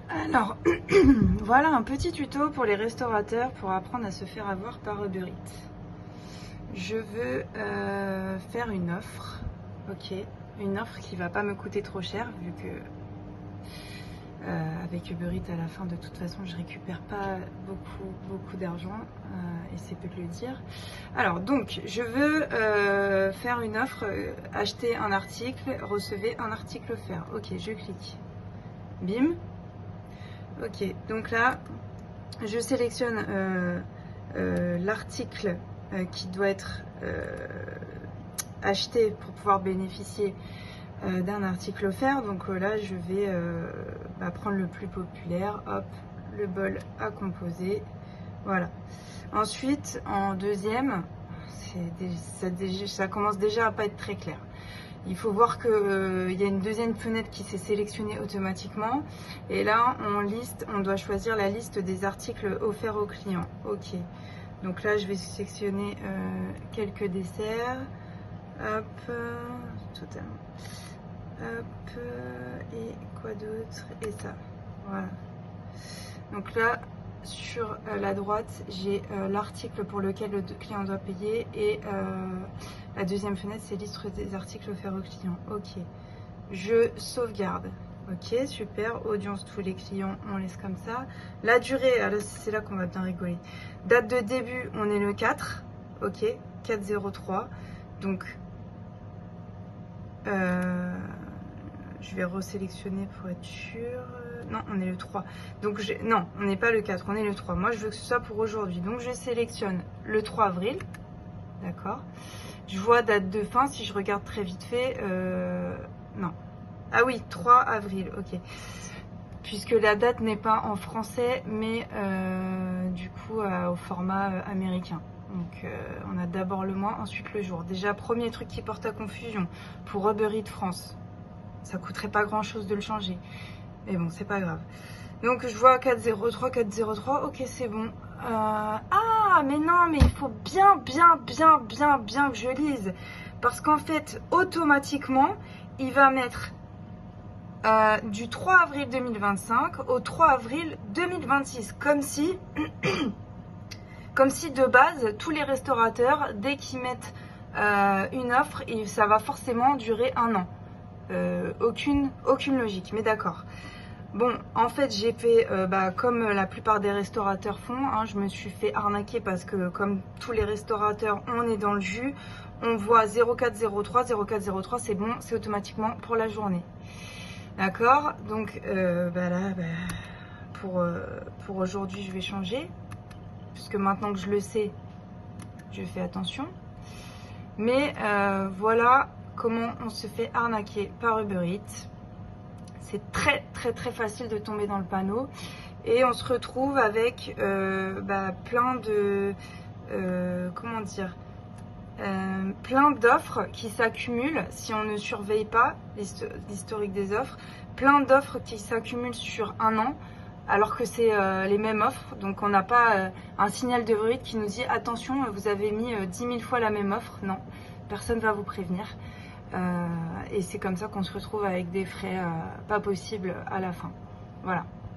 Alors, voilà un petit tuto pour les restaurateurs pour apprendre à se faire avoir par Uber Eats. Je veux faire une offre, ok, une offre qui va pas me coûter trop cher vu que avec Uber Eats à la fin de toute façon je récupère pas beaucoup d'argent et c'est peu de le dire. Alors donc je veux faire une offre, acheter un article, recevez un article offert. Ok, je clique, bim. Ok, donc là, je sélectionne l'article qui doit être acheté pour pouvoir bénéficier d'un article offert. Donc là, je vais prendre le plus populaire. Hop, le bol à composer. Voilà. Ensuite, en deuxième, ça commence déjà à pas être très clair. Il faut voir qu'il y a une deuxième fenêtre qui s'est sélectionnée automatiquement. Et là, on doit choisir la liste des articles offerts aux clients. Ok. Donc là, je vais sélectionner quelques desserts. Hop, totalement. Hop, et quoi d'autre? Et ça. Voilà. Donc là, sur la droite, j'ai l'article pour lequel le client doit payer et la deuxième fenêtre, c'est liste des articles offerts au client. Ok, je sauvegarde. Ok, super. Audience, tous les clients, on laisse comme ça. La durée, c'est là qu'on va bien rigoler. Date de début, on est le 4. Ok, 4/03. Donc, je vais resélectionner pour être sûr. Non, on est le 3. Donc, non, on n'est pas le 4, on est le 3. Moi, je veux que ce soit pour aujourd'hui. Donc, je sélectionne le 3 avril. D'accord. Je vois date de fin, si je regarde très vite fait. Non. Ah oui, 3 avril, ok. Puisque la date n'est pas en français, mais du coup au format américain. Donc on a d'abord le mois, ensuite le jour. Déjà, premier truc qui porte à confusion pour Uber Eats France. Ça coûterait pas grand chose de le changer. Mais bon, c'est pas grave. Donc je vois 4/03, 4/03, ok c'est bon. Ah mais non, mais il faut bien que je lise. Parce qu'en fait, automatiquement, il va mettre du 3 avril 2025 au 3 avril 2026. Comme si de base, tous les restaurateurs, dès qu'ils mettent une offre, ça va forcément durer un an. Aucune logique, mais d'accord. Bon, en fait, j'ai fait comme la plupart des restaurateurs font, hein, je me suis fait arnaquer parce que comme tous les restaurateurs, on est dans le jus, on voit 0403, c'est bon, c'est automatiquement pour la journée. D'accord, donc pour aujourd'hui, je vais changer, puisque maintenant que je le sais, je fais attention. Mais voilà comment on se fait arnaquer par Uber Eats. C'est très facile de tomber dans le panneau et on se retrouve avec plein de plein d'offres qui s'accumulent si on ne surveille pas l'historique des offres, plein d'offres qui s'accumulent sur un an alors que c'est les mêmes offres. Donc on n'a pas un signal de bruit qui nous dit attention, vous avez mis 10 000 fois la même offre. Non, personne ne va vous prévenir. Et c'est comme ça qu'on se retrouve avec des frais pas possibles à la fin. Voilà.